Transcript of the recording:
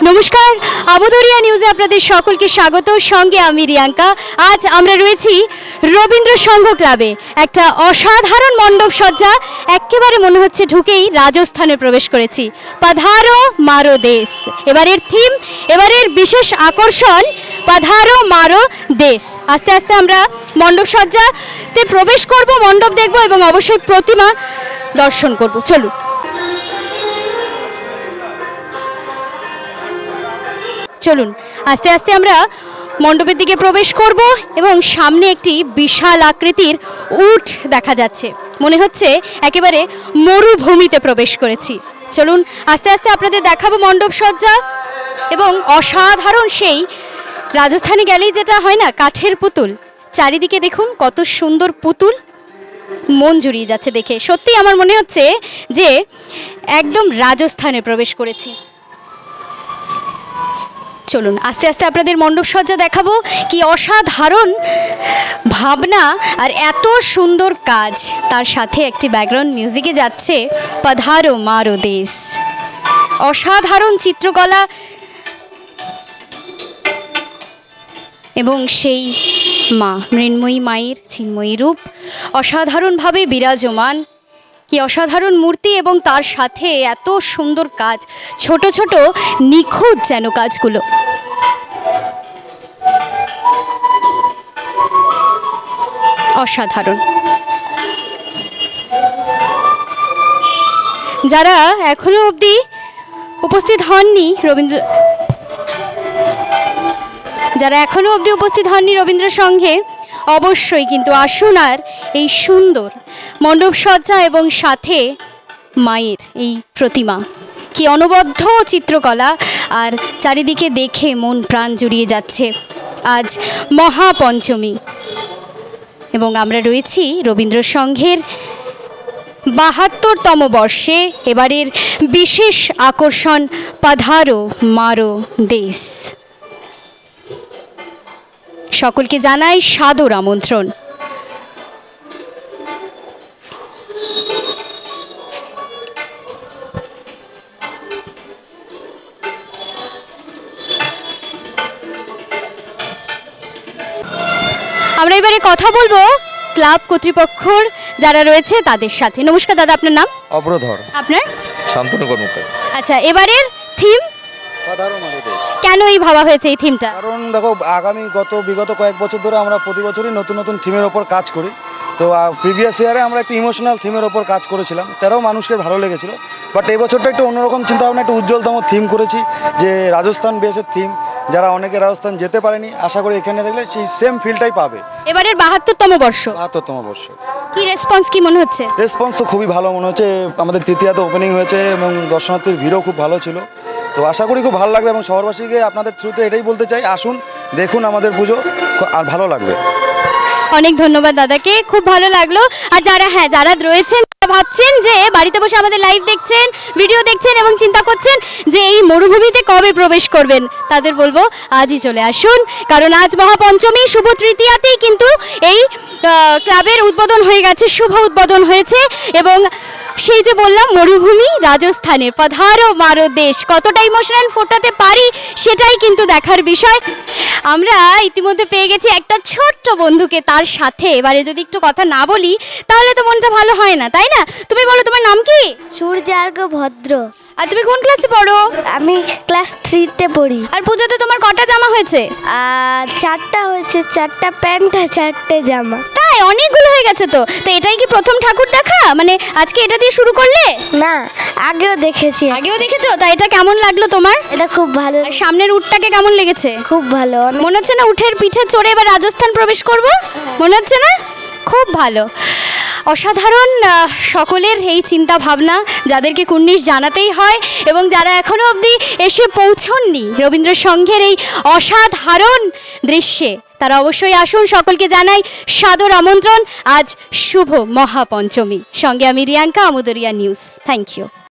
নমস্কার, আমোদরিয়া নিউজে আপনাদের সকলকে স্বাগত। সঙ্গে আমি রিয়াঙ্কা। আজ আমরা রয়েছি রবীন্দ্র সংঘ ক্লাবে। একটা অসাধারণ মণ্ডপ সজ্জা, একেবারে মনে হচ্ছে ঢুকেই রাজস্থানে প্রবেশ করেছি। পাধারো মারো দেশ এবারের থিম, এবারের বিশেষ আকর্ষণ পাধারো মারো দেশ। আস্তে আস্তে আমরা মণ্ডপ সজ্জাতে প্রবেশ করব, মণ্ডপ দেখব এবং অবশ্যই প্রতিমা দর্শন করব। চলুন। চলুন আস্তে আস্তে আমরা মণ্ডপের দিকে প্রবেশ করব এবং সামনে একটি বিশাল আকৃতির উট দেখা যাচ্ছে, মনে হচ্ছে একেবারে মরুভূমিতে প্রবেশ করেছি। চলুন আস্তে আস্তে আপনাদের দেখাবো মণ্ডপ সজ্জা এবং অসাধারণ সেই রাজস্থানে গেলেই যেটা হয় না, কাঠের পুতুল। চারিদিকে দেখুন কত সুন্দর পুতুল, মন জুড়িয়ে যাচ্ছে দেখে। সত্যি আমার মনে হচ্ছে যে একদম রাজস্থানে প্রবেশ করেছি। চলুন আস্তে আস্তে আপনাদের মণ্ডপ সজ্জা দেখাবো। কি অসাধারণ ভাবনা আর এত সুন্দর কাজ, তার সাথে একটি ব্যাকগ্রাউন্ড মিউজিকে যাচ্ছে পাধারো মারো দেশ। অসাধারণ চিত্রকলা এবং সেই মা, মৃন্ময়ী মায়ের চিন্ময়ী রূপ অসাধারণভাবে বিরাজমান। কি অসাধারণ মূর্তি এবং তার সাথে এত সুন্দর কাজ, ছোট ছোট নিখুঁত যেন কাজগুলো। অসাধারণ। যারা এখনো অবধি উপস্থিত হননি রবীন্দ্র সংঘে, অবশ্যই কিন্তু আসুন আর এই সুন্দর মণ্ডপ সজ্জা এবং সাথে মায়ের এই প্রতিমা। কি অনবদ্য চিত্রকলা, আর চারিদিকে দেখে মন প্রাণ জুড়িয়ে যাচ্ছে। আজ মহাপঞ্চমী এবং আমরা রয়েছি রবীন্দ্র সংঘের ৭২তম বর্ষে। এবারের বিশেষ আকর্ষণ পাধারো মারো দেশ। সকলকে জানাই সাদর আমন্ত্রণ। আমরা এবারে কথা বলবো ক্লাব কর্তৃপক্ষর যারা রয়েছে তাদের সাথে। নমস্কার দাদা, আপনার নাম? অব্রধর। আপনার? শান্তনু কর্মকার। আচ্ছা, এবারের থিম কেন এই ভাবা হয়েছে এই থিমটা? কারণ দেখো, বিগত কয়েক বছর ধরে আমরা প্রতি বছরই নতুন নতুন থিমের ওপর কাজ করি। তো প্রিভিয়াস ইয়ারে আমরা একটু ইমোশনাল থিমের ওপর কাজ করেছিলাম, তারাও মানুষকে ভালো লেগেছিল। বাট এই বছরটা একটু অন্যরকম চিন্তাভাবনা, একটু উজ্জ্বলতম থিম করেছি, যে রাজস্থান বেসের থিম। যারা অনেকে রাজস্থান যেতে পারেনি, আশা করি এখানে দেখলে সেই সেম ফিলটাই পাবে। এবারের ৭২তম বর্ষ। ৭২তম বর্ষ। কি রেসপন্স কি মনে হচ্ছে? রেসপন্স তো খুবই ভালো মনে হচ্ছে। আমাদের তৃতীয়াতে ওপেনিং হয়েছে এবং দর্শনার্থীর ভিড়ও খুব ভালো ছিল। তো আশা করি খুব ভালো লাগবে এবং শহরবাসীকে আপনাদের থ্রুতে এটাই বলতে চাই, আসুন দেখুন আমাদের পুজো, আর ভালো লাগবে। অনেক ধন্যবাদ দাদাকে, খুব ভালো লাগলো। আর যারা রয়েছেন, ভাবছেন যে বাড়িতে বসে আমাদের লাইভ দেখছেন, ভিডিও দেখছেন এবং চিন্তা করছেন যে এই মরুভূমিতে কবে প্রবেশ করবেন, তাদের বলবো আজই চলে আসুন। কারণ আজ মহাপঞ্চমী, শুভ তৃতীয়াতেই কিন্তু এই ক্লাবের উদ্বোধন হয়ে গেছে, শুভ উদ্বোধন হয়েছে। এবং সেই যে বললাম মরুভূমি রাজস্থানের পাধারো মারো দেশ, কতটা ইমোশনাল ফোটাতে পারি সেটাই কিন্তু দেখার বিষয়। আমরা ইতিমধ্যে পেয়ে গেছি একটা ছোট্ট বন্ধুকে, তার সাথে এবারে যদি একটু কথা না বলি তাহলে তো মনটা ভালো হয় না, তাই না? তুমি বলো, তোমার নাম কি? সূর্যার্ঘ্য ভদ্র। আর তুমি কোন ক্লাসে পড়ো? আমি ক্লাস 3তে পড়ি। আর পুজোতে তোমার কটা জামা হয়েছে? 4টা হয়েছে, 4টা প্যান্ট আর 4টে জামা। তাই অনেকগুলো হয়ে গেছে তো। তো এটাই কি প্রথম ঠাকুর দেখা, মানে আজকে এটা দিয়ে শুরু করলে? না, আগেও দেখেছি। আগেও দেখেছো? তা এটা কেমন লাগলো তোমার? এটা খুব ভালো। আর সামনের উটটাকে কেমন লেগেছে? খুব ভালো। মনে হচ্ছে না উঠের পিঠে চড়ে এবার রাজস্থান প্রবেশ করব? মনে হচ্ছে না? খুব ভালো, অসাধারণ সকলের এই চিন্তা ভাবনা, যাদেরকে কুর্নিশ জানাতেই হয় এবং যারা এখনও অবধি এসে পৌঁছননি রবীন্দ্র সংঘের এই অসাধারণ দৃশ্যে, তারা অবশ্যই আসুন। সকলকে জানাই সাদর আমন্ত্রণ। আজ শুভ মহাপঞ্চমী। সঙ্গে আমি Riyanka, Amodoria news. Thank you.